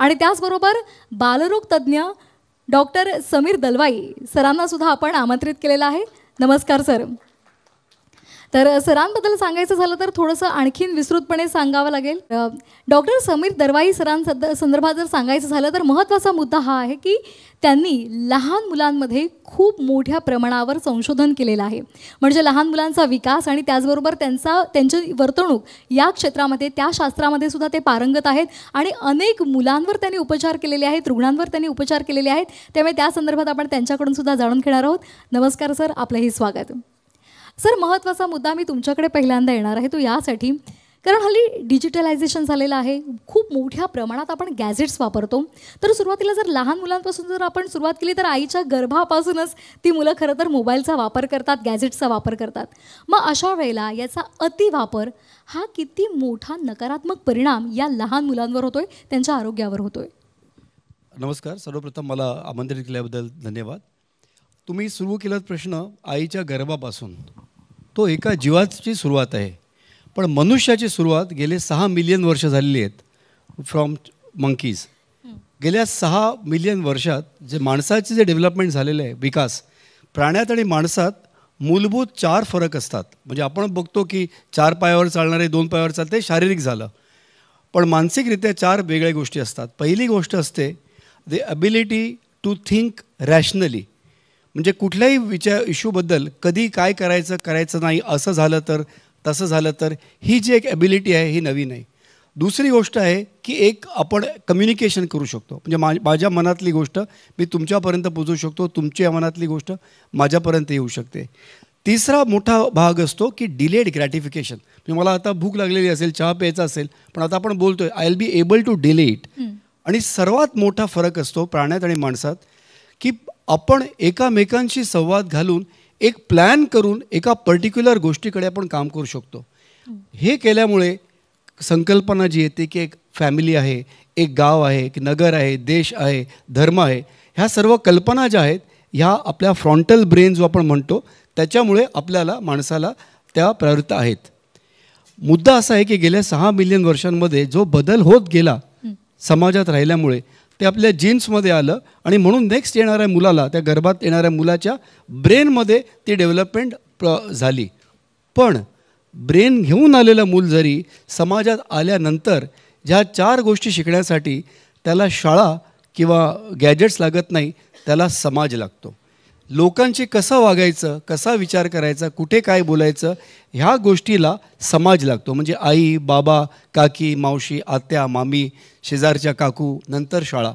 आणि त्याचबरोबर बालरोग तज्ज्ञ डॉक्टर समीर दलवाई सरांना सुद्धा आपण आमंत्रित केलेलं आहे. नमस्कार सर. तर सरांबद्दल सांगायचं झालं तर थोडंसं आणखीन विस्तृतपणे सांगावं लागेल. डॉक्टर समीर दलवाई सरांसंदर्भात जर सांगायचं झालं तर महत्त्वाचा मुद्दा हा आहे की त्यांनी लहान मुलांमध्ये खूप मोठ्या प्रमाणावर संशोधन केलेलं आहे. म्हणजे लहान मुलांचा विकास आणि त्याचबरोबर त्यांची वर्तणूक या क्षेत्रामध्ये त्या शास्त्रामध्ये सुद्धा ते पारंगत आहेत आणि अनेक मुलांवर त्यांनी उपचार केलेले आहेत, रुग्णांवर त्यांनी उपचार केलेले आहेत. त्यामुळे त्या संदर्भात आपण त्यांच्याकडून सुद्धा जाणून घेणार आहोत. नमस्कार सर, आपलंही स्वागत. सर, महत्त्वाचा मुद्दा मी तुमच्याकडे पहिल्यांदा येणार आहे तो यासाठी कारण हल्ली डिजिटलायझेशन झालेलं आहे. खूप मोठ्या प्रमाणात आपण गॅजेट्स वापरतो. तर सुरुवातीला जर लहान मुलांपासून जर आपण सुरुवात केली तर आईच्या गर्भापासूनच ती मुलं खरं तर मोबाईलचा वापर करतात, गॅजेट्सचा वापर करतात. मग अशा वेळेला याचा अतिवापर हा किती मोठा नकारात्मक परिणाम या लहान मुलांवर होतोय, त्यांच्या आरोग्यावर होतोय. नमस्कार. सर्वप्रथम मला आमंत्रित केल्याबद्दल धन्यवाद. तुम्ही सुरू केलात प्रश्न आईच्या गर्भापासून. तो एका जीवाची सुरुवात आहे, पण मनुष्याची सुरुवात गेले 6 मिलियन वर्ष झालेली आहेत फ्रॉम मंकीज. गेल्या 6 मिलियन वर्षात जे माणसाचे जे डेव्हलपमेंट झालेलं आहे, विकास, प्राण्यात आणि माणसात मूलभूत 4 फरक असतात. म्हणजे आपण बघतो की 4 पायावर चालणारे 2 पायावर चालते, शारीरिक झालं. पण मानसिकरित्या 4 वेगळ्या गोष्टी असतात. पहिली गोष्ट असते the ability to think rationally. म्हणजे कुठल्याही इश्यूबद्दल कधी काय करायचं नाही, असं झालं तर तसं झालं तर, ही जी एक ॲबिलिटी आहे ही नवीन आहे. दुसरी गोष्ट आहे की एक आपण कम्युनिकेशन करू शकतो. म्हणजे माझ्या मनातली गोष्ट मी तुमच्यापर्यंत पोचवू शकतो, तुमच्या मनातली गोष्ट माझ्यापर्यंत येऊ शकते. तिसरा मोठा भाग असतो की डिलेड ग्रॅटिफिकेशन. म्हणजे मला आता भूक लागलेली असेल, चहा प्यायचा असेल, पण आता आपण बोलतोय I will be able to delay it. आणि सर्वात मोठा फरक असतो प्राण्यात आणि माणसात की आपण एकामेकांशी संवाद घालून एक प्लॅन करून एका पर्टिक्युलर गोष्टीकडे आपण काम करू शकतो. हे केल्यामुळे संकल्पना जी येते की एक फॅमिली आहे, एक गाव आहे, एक नगर आहे, देश आहे, धर्म आहे, ह्या सर्व कल्पना ज्या आहेत ह्या आपल्या फ्रंटल ब्रेन जो आपण म्हणतो त्याच्यामुळे आपल्याला माणसाला त्या प्रवृत्त आहेत. मुद्दा असा आहे की गेल्या 6 मिलियन वर्षांमध्ये जो बदल होत गेला समाजात राहिल्यामुळे ते आपल्या जीन्समध्ये आलं आणि म्हणून नेक्स्ट येणाऱ्या मुलाला, त्या गर्भात येणाऱ्या मुलाच्या ब्रेनमध्ये ती डेव्हलपमेंट झाली. पण ब्रेन घेऊन आलेलं मूल जरी समाजात आल्यानंतर ज्या 4 गोष्टी शिकण्यासाठी त्याला शाळा किंवा गॅजेट्स लागत नाही, त्याला समाज लागतो. लोकांशी कसं वागायचं, कसा विचार करायचा, कुठे काय बोलायचं, ह्या गोष्टीला समाज लागतो. म्हणजे आई, बाबा, काकी, मावशी, आत्या, मामी, शेजारच्या काकू, नंतर शाळा.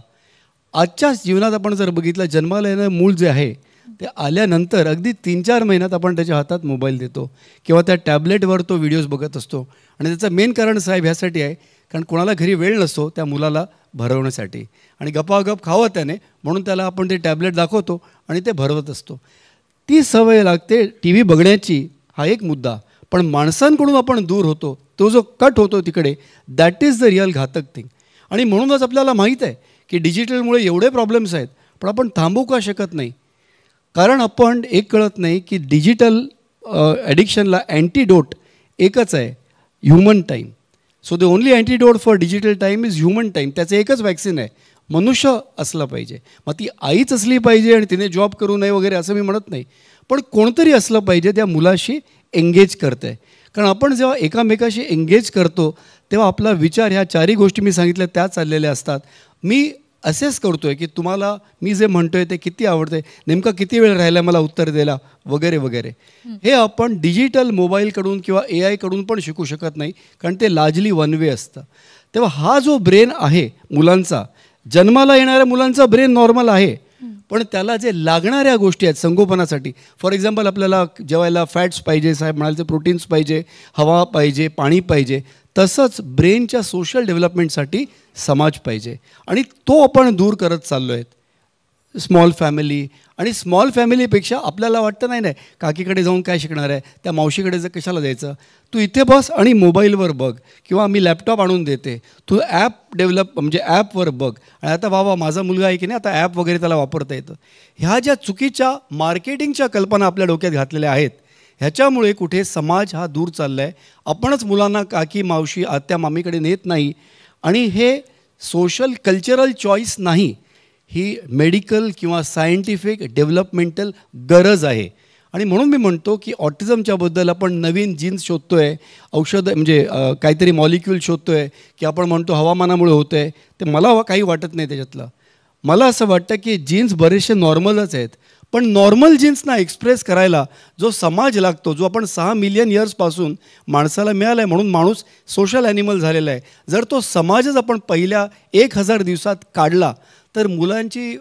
आजच्या जीवनात आपण जर बघितलं, जन्माला येणारं मूल जे आहे ते आल्यानंतर अगदी 3-4 महिन्यात आपण त्याच्या हातात मोबाईल देतो किंवा त्या टॅबलेटवर तो व्हिडिओज बघत असतो. आणि त्याचं मेन कारण साहेब ह्यासाठी आहे कारण कोणाला घरी वेळ नसतो त्या मुलाला भरवण्यासाठी, आणि गपागप खावं त्याने म्हणून त्याला आपण ते टॅबलेट दाखवतो आणि ते भरवत असतो. ती सवय लागते टी व्ही बघण्याची, हा एक मुद्दा. पण माणसांकडून आपण दूर होतो, तो जो कट होतो तिकडे, दॅट इज द रिअल घातक थिंग. आणि म्हणूनच आपल्याला माहीत आहे की डिजिटलमुळे एवढे प्रॉब्लेम्स आहेत, पण आपण थांबवू का शकत नाही. कारण आपण एक कळत नाही की डिजिटल ॲडिक्शनला अँटीडोट एकच आहे, human time. So the only antidote for digital time is human time. त्याचं एकच वॅक्सिन आहे, मनुष्य असलं पाहिजे. मग ती आईच असली पाहिजे आणि तिने जॉब करू नये वगैरे असं मी म्हणत नाही, पण कोणतरी असलं पाहिजे त्या मुलाशी एंगेज करतं आहे. कारण आपण जेव्हा एकामेकाशी एंगेज करतो तेव्हा आपला विचार ह्या 4ही गोष्टी मी सांगितल्या त्या चाललेल्या असतात. मी असेस करतो आहे की तुम्हाला मी जे म्हणतो आहे ते किती आवडतं आहे, नेमका किती वेळ राहिला मला उत्तर द्यायला वगैरे वगैरे. हे आपण डिजिटल मोबाईलकडून किंवा AI पण शिकू शकत नाही, कारण ते लार्जली वन वे असतं. तेव्हा हा जो ब्रेन आहे मुलांचा, जन्माला येणाऱ्या मुलांचा ब्रेन नॉर्मल आहे, पण त्याला जे लागणाऱ्या गोष्टी आहेत संगोपनासाठी, फॉर एक्झाम्पल आपल्याला जेवायला फॅट्स पाहिजे, साहेब म्हणाले प्रोटीन्स पाहिजे, हवा पाहिजे, पाणी पाहिजे, तसंच ब्रेनच्या सोशल डेव्हलपमेंटसाठी समाज पाहिजे. आणि तो आपण दूर करत चाललो आहेत. स्मॉल फॅमिली, आणि स्मॉल फॅमिलीपेक्षा आपल्याला वाटतं नाही काकीकडे जाऊन काय शिकणार आहे, त्या मावशीकडे कशाला जायचं, तू इथे बस आणि मोबाईलवर बघ, किंवा मी लॅपटॉप आणून देते, तू ॲप म्हणजे ॲपवर बघ. आणि आता बाबा माझा मुलगा आहे की नाही, आता ॲप वगैरे त्याला वापरता येतं. ह्या ज्या चुकीच्या मार्केटिंगच्या कल्पना आपल्या डोक्यात घातलेल्या आहेत, ह्याच्यामुळे कुठे समाज हा दूर चालला आहे. आपणच मुलांना काकी, मावशी, आत्या, मामीकडे नेत नाही. आणि हे सोशल कल्चरल चॉईस नाही, ही मेडिकल किंवा सायंटिफिक डेव्हलपमेंटल गरज आहे. आणि म्हणून मी म्हणतो की ऑटिझमच्याबद्दल आपण नवीन जीन्स शोधतो आहे, औषधं म्हणजे काहीतरी मॉलिक्यूल शोधतो आहे, की आपण म्हणतो हवामानामुळे होतं आहे, ते मला काही वाटत नाही त्याच्यातलं. मला असं वाटतं की जीन्स बरेचसे नॉर्मलच आहेत, पण नॉर्मल जीन्सना एक्सप्रेस करायला जो समाज लागतो, जो आपण 6 मिलियन इयर्सपासून माणसाला मिळाला आहे, म्हणून माणूस सोशल ॲनिमल झालेला आहे. जर तो समाजच आपण पहिल्या 1000 दिवसात काढला तर मुलांची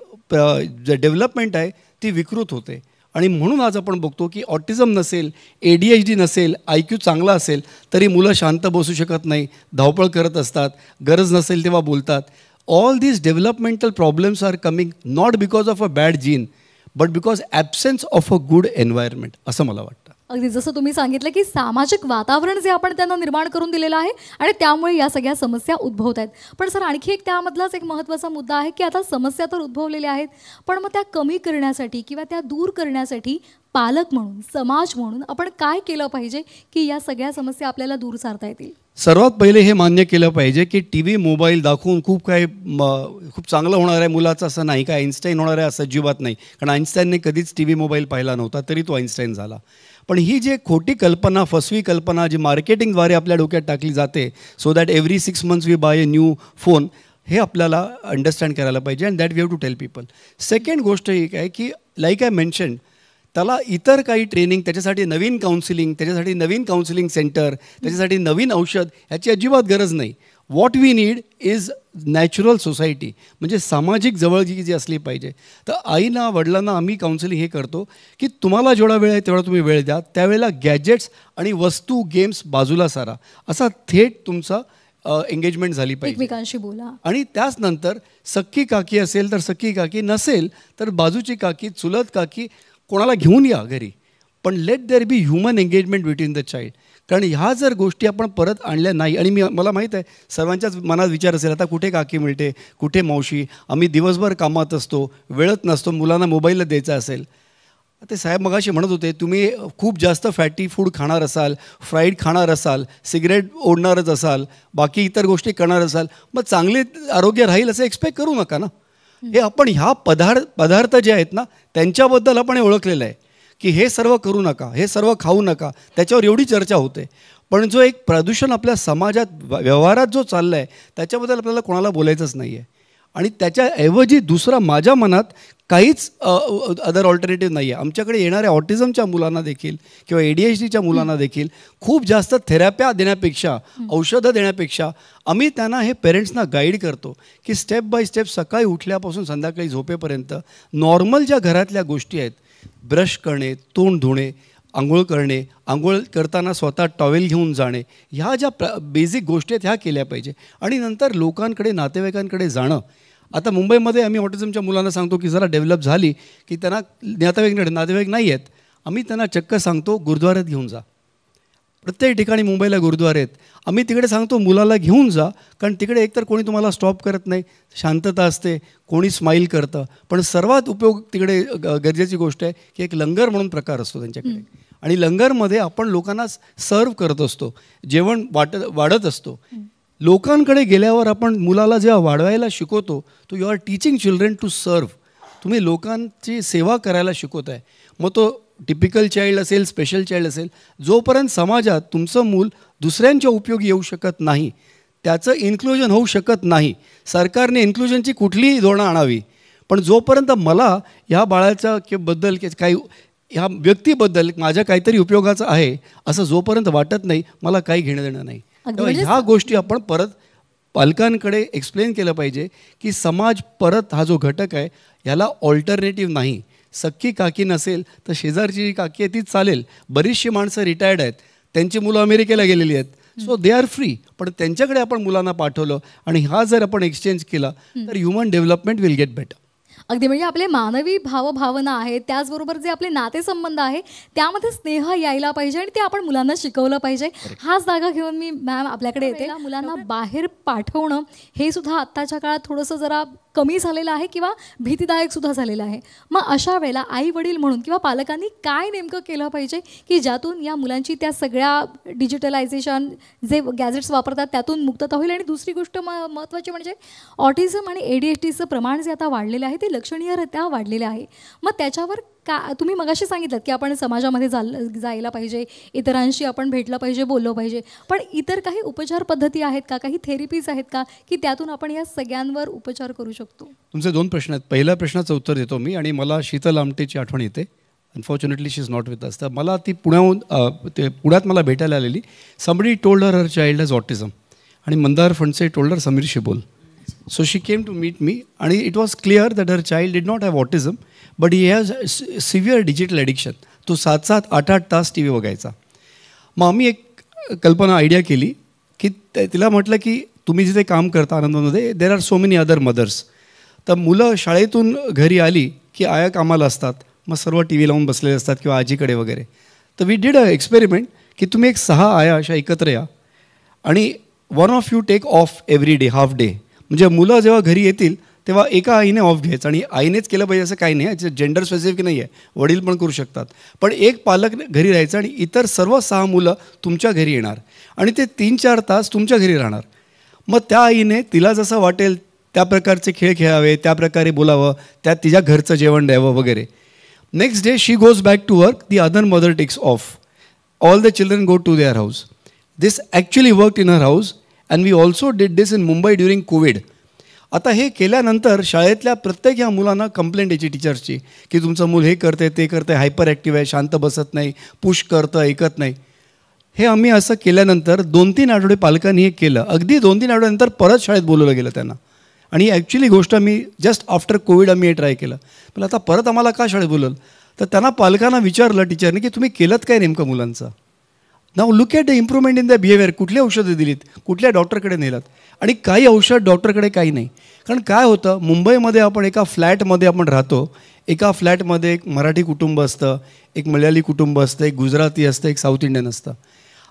जे डेव्हलपमेंट आहे ती विकृत होते. आणि म्हणून आज आपण बघतो की ऑटिझम नसेल, ADHD नसेल, IQ चांगला असेल तरी मुलं शांत बसू शकत नाही, धावपळ करत असतात, गरज नसेल तेव्हा बोलतात. All these developmental problems are coming not because of a bad gene but because absence of a good environment, असं मला वाटतं. अगदी जसं तुम्ही सांगितलं की सामाजिक वातावरण जे आपण त्यांना निर्माण करून दिलेलं आहे आणि त्यामुळे या सगळ्या समस्या उद्भवत आहेत. पण सर आणखी एक त्यामधलाच एक महत्त्वाचा मुद्दा आहे की आता समस्या तर उद्भवलेल्या आहेत, पण मग त्या कमी करण्यासाठी किंवा त्या दूर करण्यासाठी पालक म्हणून, समाज म्हणून आपण काय केलं पाहिजे की या सगळ्या समस्या आपल्याला दूर सारता येतील? सर्वात पहिले हे मान्य केलं पाहिजे की TV मोबाईल दाखवून खूप खूप चांगलं होणार आहे मुलाचं असं नाही, काय आईन्स्टाईन होणार आहे असं अजिबात नाही. कारण आईन्स्टाईनने कधीच TV मोबाईल पाहिला नव्हता तरी तो आईन्स्टाईन झाला. पण ही जी खोटी कल्पना, फसवी कल्पना जी मार्केटिंगद्वारे आपल्या डोक्यात टाकली जाते, so that every 6 months we buy a new phone, हे आपल्याला अंडरस्टँड करायला पाहिजे and that we have to tell people. Second गोष्ट ही आहे की लाईक आय मेन्शन्ड, त्याला इतर काही ट्रेनिंग, त्याच्यासाठी नवीन काउन्सिलिंग, त्याच्यासाठी नवीन काउन्सिलिंग सेंटर, त्याच्यासाठी नवीन औषध ह्याची अजिबात गरज नाही. What we need is natural society, म्हणजे सामाजिक जवळगी जी असली पाहिजे. तर आईना, वडिलांना आम्ही काउन्सिलिंग हे करतो की तुम्हाला जेवढा वेळ आहे तेवढा तुम्ही वेळ द्या, त्यावेळेला गॅजेट्स आणि वस्तू, गेम्स बाजूला सारा, असा थेट तुमचा एंगेजमेंट झाली पाहिजे, एकमेकांशी बोला. आणि त्याच नंतर सख्खी काकी असेल तर सख्खी काकी, नसेल तर बाजूची काकी, चुलत काकी, कोणाला घेऊन या घरी, पण let there be human engagement between the child. कारण ह्या जर गोष्टी आपण परत आणल्या नाही, आणि मला माहीत आहे सर्वांच्याच मनात विचार असेल आता कुठे काकी मिळते, कुठे मावशी, आम्ही दिवसभर कामात असतो, वेळच नसतो, मुलांना मोबाईलला द्यायचा असेल. ते साहेब मगाशी म्हणत होते तुम्ही खूप जास्त फॅटी फूड खाणार असाल, फ्राईड खाणार असाल, सिगरेट ओढणारच असाल, बाकी इतर गोष्टी करणार असाल, मग चांगले आरोग्य राहील असं एक्सपेक्ट करू नका ना. हे आपण ह्या पदार्थ जे आहेत ना त्यांच्याबद्दल आपण हे ओळखलेलं आहे की हे सर्व करू नका, हे सर्व खाऊ नका, त्याच्यावर एवढी चर्चा होते. पण जो एक प्रदूषण आपल्या समाजात, व्यवहारात जो चालला आहे त्याच्याबद्दल आपल्याला कोणाला बोलायचंच नाही आहे. आणि त्याच्याऐवजी दुसरा माझ्या मनात काहीच अदर ऑल्टरनेटिव्ह नाही आहे. आमच्याकडे येणाऱ्या ऑटिझमच्या मुलांना देखील किंवा ADHDच्या मुलांना देखील खूप जास्त थेरप्या देण्यापेक्षा, औषधं देण्यापेक्षा आम्ही त्यांना हे पेरेंट्सना गाईड करतो की स्टेप बाय स्टेप सकाळी उठल्यापासून संध्याकाळी झोपेपर्यंत नॉर्मल ज्या घरातल्या गोष्टी आहेत, ब्रश करणे, तोंड धुणे, आंघोळ करणे, आंघोळ करताना स्वतः टॉवेल घेऊन जाणे, ह्या ज्या बेसिक गोष्टी आहेत ह्या केल्या पाहिजे. आणि नंतर लोकांकडे, नातेवाईकांकडे जाणं. आता मुंबईमध्ये आम्ही ऑटिझमच्या मुलांना सांगतो की जरा डेव्हलप झाली की त्यांना नातेवाईक नाही आहेत, आम्ही त्यांना चक्क सांगतो गुरुद्वाऱ्यात घेऊन जा. प्रत्येक ठिकाणी मुंबईला गुरुद्वारे आहेत. आम्ही तिकडे सांगतो मुलाला घेऊन जा, कारण तिकडे एकतर कोणी तुम्हाला स्टॉप करत नाही, शांतता असते, कोणी स्माईल करतं. पण सर्वात उपयोग तिकडे गरजेची गोष्ट आहे की एक लंगर म्हणून प्रकार असतो त्यांच्याकडे, आणि लंगरमध्ये आपण लोकांना सर्व करत असतो, जेवण वाढत असतो. लोकांकडे गेल्यावर आपण मुलाला जेव्हा वाढवायला शिकवतो, तो you are teaching children to serve. तुम्ही लोकांची सेवा करायला शिकवत आहे. मग तो टिपिकल चाइल्ड असेल, स्पेशल चाइल्ड असेल, जोपर्यंत समाजात तुमचं मूल दुसऱ्यांच्या उपयोगी येऊ शकत नाही, त्याचं इन्क्लुजन होऊ शकत नाही, सरकारने इन्क्लुजनची कुठलीही धोरणं आणावी, पण जोपर्यंत मला ह्या बाळाच्या बद्दल काही, ह्या व्यक्तीबद्दल माझ्या काहीतरी उपयोगाचं आहे असं जोपर्यंत वाटत नाही, मला काही घेणं देणं नाही. तेव्हा ह्या गोष्टी आपण परत पालकांकडे एक्सप्लेन केलं पाहिजे की समाज परत हा जो घटक आहे ह्याला ऑल्टरनेटिव्ह नाही. सख्खी काकी नसेल तर शेजारची जी काकी आहे तीच चालेल. बरीचशी माणसं रिटायर्ड आहेत, त्यांची मुलं अमेरिकेला गेलेली आहेत, सो दे आर फ्री. पण त्यांच्याकडे आपण मुलांना पाठवलं आणि हा जर आपण एक्सचेंज केला तर human development will get better. अगदी म्हणजे आपले मानवी भावभावना आहेत, त्याचबरोबर जे आपले नातेसंबंध आहे त्यामध्ये स्नेह यायला पाहिजे आणि ते आपण मुलांना शिकवलं पाहिजे. हाच जागा घेऊन मी मॅम आपल्याकडे येते. मुलांना बाहेर पाठवणं हे सुद्धा आत्ताच्या काळात थोडंसं जरा कमी झालेला आहे किंवा भीतीदायक सुद्धा झालेला आहे. मग अशा वेळेला आई वडील म्हणून किंवा पालकांनी काय नेमकं केलं पाहिजे की ज्यातून या मुलांची त्या सगळ्या डिजिटलायझेशन जे गॅजेट्स वापरतात त्यातून मुक्तता होईल. आणि दुसरी गोष्ट महत्त्वाची म्हणजे ऑटिझम आणि ADHDचं प्रमाण जे आता वाढलेलं आहे ते लक्षणीयरित्या वाढलेलं आहे. मग त्याच्यावर का तुम्ही मगाशी सांगितलं की आपण समाजामध्ये जायला पाहिजे, इतरांशी आपण भेटलं पाहिजे, बोललं पाहिजे, पण इतर काही उपचार पद्धती आहेत का, काही थेरपीज आहेत का की त्यातून आपण या सगळ्यांवर उपचार करू शकतो? तुमचे 2 प्रश्न आहेत. पहिल्या प्रश्नाचं उत्तर देतो मी. आणि मला शीतल आमटेची आठवण येते. Unfortunately she is not with us. तर मला ती पुण्यात मला भेटायला आलेली. Somebody told her child has autism आणि Mandar Phanse told her Sameer Shibol. So she came to meet me and it was clear that her child did not have autism but he has severe digital addiction. तो 7-7, 8-8 तास TV बघायचा. मग आम्ही एक कल्पना idea केली की तिला म्हटलं की तुम्ही जिथे काम करता आनंदमध्ये there are so many other mothers. तर मुलं शाळेतून घरी आली की आया कामाला असतात, मग सर्व TV लावून बसलेले असतात किंवा आजीकडे वगैरे. तर वी डिड अ एक्सपेरिमेंट की तुम्ही एक 6 आया अशा एकत्र या आणि one of you take off every day, half day. म्हणजे मुलं जेव्हा घरी येतील तेव्हा एका आईने ऑफ घ्यायचं. आणि आईनेच केलं पाहिजे असं काही नाही, जेंडर स्पेसिफिक नाही आहे, वडील पण करू शकतात. पण एक पालक घरी राहायचं आणि इतर सर्व 6 मुलं तुमच्या घरी येणार आणि ते 3-4 तास तुमच्या घरी राहणार. मग त्या आईने तिला जसं वाटेल त्या प्रकारचे खेळ खेळावे, त्या प्रकारे बोलावं, त्या तिच्या घरचं जेवण द्यावं वगैरे. Next day she goes back to work, the other mother takes off, all the children go to their house. This actually work in her house and we also did this in Mumbai during Covid. आता हे केल्यानंतर शाळेतल्या प्रत्येक ह्या मुलांना complaint यायची टीचर्सची की तुमचं मूल हे करते, ते करते, हायपर ॲक्टिव्ह आहे, शांत बसत नाही, पुश करतं, ऐकत नाही. हे आम्ही असं केल्यानंतर 2-3 आठवडे पालकांनी हे केलं. अगदी 2-3 आठवड्यानंतर परत शाळेत बोलवलं गेलं त्यांना. आणि ॲक्च्युली गोष्ट आम्ही जस्ट आफ्टर कोविड आम्ही हे ट्राय केलं. पण आता परत आम्हाला का शाळेत बोलवलं, तर त्यांना पालकांना विचारलं टीचरने की तुम्ही केलं काय नेमकं मुलांचं. Now look at the improvement in the behaviour. कुठली औषधं दिलीत, कुठल्या डॉक्टरकडे नेलात. आणि काही औषध डॉक्टरकडे काही नाही. कारण काय होतं, मुंबईमध्ये आपण एका फ्लॅटमध्ये आपण राहतो. एका फ्लॅटमध्ये एक मराठी कुटुंब असतं, एक मल्याळी कुटुंब असतं, एक गुजराती असतं, एक साऊथ इंडियन असतं.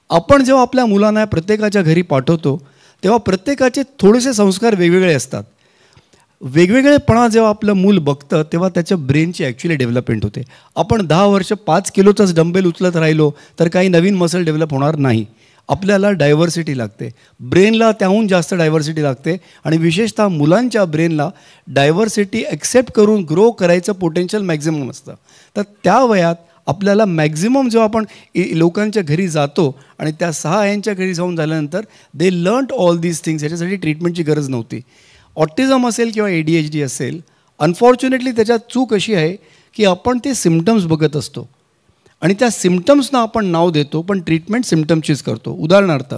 आपण जेव्हा आपल्या मुलांना प्रत्येकाच्या घरी पाठवतो तेव्हा प्रत्येकाचे थोडेसे संस्कार वेगवेगळे असतात. वेगवेगळेपणा जेव्हा आपलं मूल बघतं तेव्हा त्याच्या ब्रेनची ॲक्च्युली डेव्हलपमेंट होते. आपण 10 वर्ष 5 किलोचाच डंबेल उचलत राहिलो तर काही नवीन मसल डेव्हलप होणार नाही. आपल्याला डायव्हर्सिटी लागते, ब्रेनला त्याहून जास्त डायव्हर्सिटी लागते. आणि विशेषतः मुलांच्या ब्रेनला डायव्हर्सिटी ॲक्सेप्ट करून ग्रो करायचं पोटेन्शियल मॅक्झिमम असतं. तर त्या वयात आपल्याला मॅक्झिमम जेव्हा आपण लोकांच्या घरी जातो आणि त्या 6 यांच्या घरी जाऊन झाल्यानंतर दे लर्न्ड ऑल दीज थिंग्स. याच्यासाठी ट्रीटमेंटची गरज नव्हती. ऑटिझम असेल किंवा ADHD असेल, अनफॉर्च्युनेटली त्याच्यात चूक अशी आहे की आपण ते सिम्पटम्स बघत असतो आणि त्या सिम्पटम्सना आपण नाव देतो, पण ट्रीटमेंट सिम्पटमचीच करतो. उदाहरणार्थ,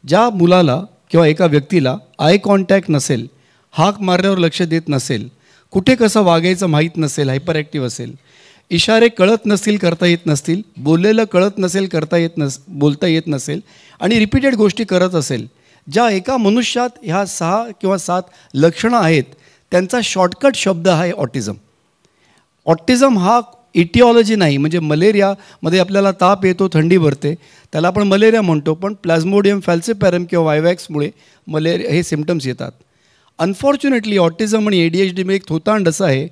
ज्या मुलाला किंवा एका व्यक्तीला आय कॉन्टॅक्ट नसेल, हाक मारल्यावर लक्ष देत नसेल, कुठे कसं वागायचं माहीत नसेल, हायपर ॲक्टिव्ह असेल, इशारे कळत नसतील, करता येत नसतील, बोललेलं कळत नसेल, बोलता येत नसेल आणि रिपीटेड गोष्टी करत असेल, ज्या एका मनुष्यात ह्या 6 किंवा 7 लक्षणं आहेत, त्यांचा शॉर्टकट शब्द आहे ऑटिझम. ऑटिझम हा इटिओलॉजी नाही. म्हणजे मलेरियामध्ये आपल्याला ताप येतो, थंडी भरते, त्याला आपण मलेरिया म्हणतो, पण प्लाझ्मोडियम फॅल्सिपॅरम किंवा वायवॅक्समुळे मलेरिया हे सिम्पटम्स येतात. अनफॉर्च्युनेटली ऑटिझम आणि ADHD मध्ये एक थोतांड असं आहे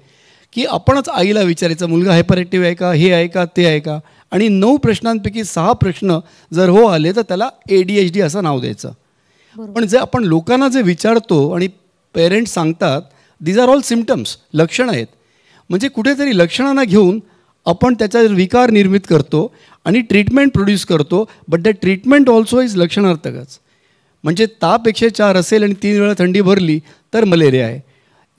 की आपणच आईला विचारायचं मुलगा हायपर ॲक्टिव्ह आहे का, हे आहे का, ते आहे का, आणि 9 प्रश्नांपैकी 6 प्रश्न जर हो आले तर त्याला ADHD असं नाव द्यायचं. पण जे आपण लोकांना जे विचारतो आणि पेरेंट्स सांगतात दीज आर ऑल सिम्पटम्स, लक्षणं आहेत. म्हणजे कुठेतरी लक्षणांना घेऊन आपण त्याचा विकार निर्मित करतो आणि ट्रीटमेंट प्रोड्यूस करतो. But the treatment also is लक्षणार्थकच. म्हणजे ताप 104 असेल आणि 3 वेळा थंडी भरली तर मलेरिया आहे,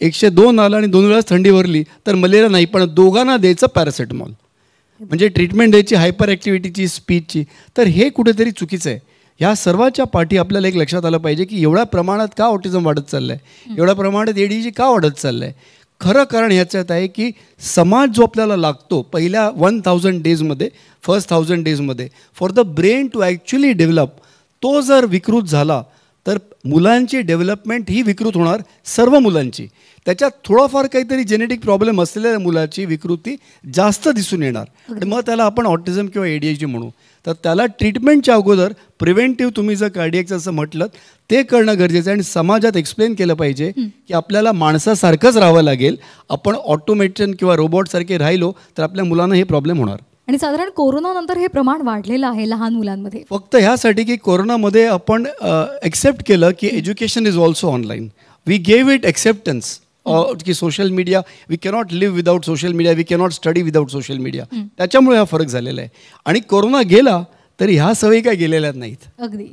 102 आला आणि 2 वेळा थंडी भरली तर मलेरिया नाही, पण दोघांना द्यायचं पॅरासिटामॉल. म्हणजे ट्रीटमेंट द्यायची हायपर ॲक्टिव्हिटीची, स्पीचची. तर हे कुठेतरी चुकीचं आहे. ह्या सर्वाच्या पाठी आपल्याला एक लक्षात आलं पाहिजे की एवढ्या प्रमाणात का ऑटिझम वाढत चाललं आहे, एवढ्या प्रमाणात ADHD का वाढत चाललं आहे. खरं कारण ह्याच्यात आहे की समाज जो आपल्याला लागतो पहिल्या 1000 डेजमध्ये, फर्स्ट 1000 डेजमध्ये for the brain to actually develop, तो जर विकृत झाला तर मुलांची डेव्हलपमेंट ही विकृत होणार सर्व मुलांची. त्याच्यात थोडाफार काहीतरी जेनेटिक प्रॉब्लेम असलेल्या मुलाची विकृती जास्त दिसून येणार आणि मग त्याला आपण ऑटिझम किंवा ADHD म्हणू. तर त्याला ट्रीटमेंटच्या अगोदर प्रिव्हेंटिव्ह तुम्ही जर कार्डियकचं असं म्हटलं ते करणं गरजेचं आहे आणि समाजात एक्सप्लेन केलं पाहिजे की आपल्याला माणसासारखंच राहावं लागेल. आपण ऑटोमेशन किंवा रोबोटसारखे राहिलो तर आपल्या मुलांना हे प्रॉब्लेम होणार. आणि साधारण कोरोनानंतर हे प्रमाण वाढलेलं आहे लहान मुलांमध्ये. फक्त ह्यासाठी की कोरोनामध्ये आपण एक्सेप्ट केलं की education is also online. We gave it acceptance की social media, we cannot live without social media, we cannot study without social media. त्याच्यामुळे हा फरक झालेला आहे. आणि कोरोना गेला तरी ह्या सवयी काय गेलेल्या नाहीत. अगदी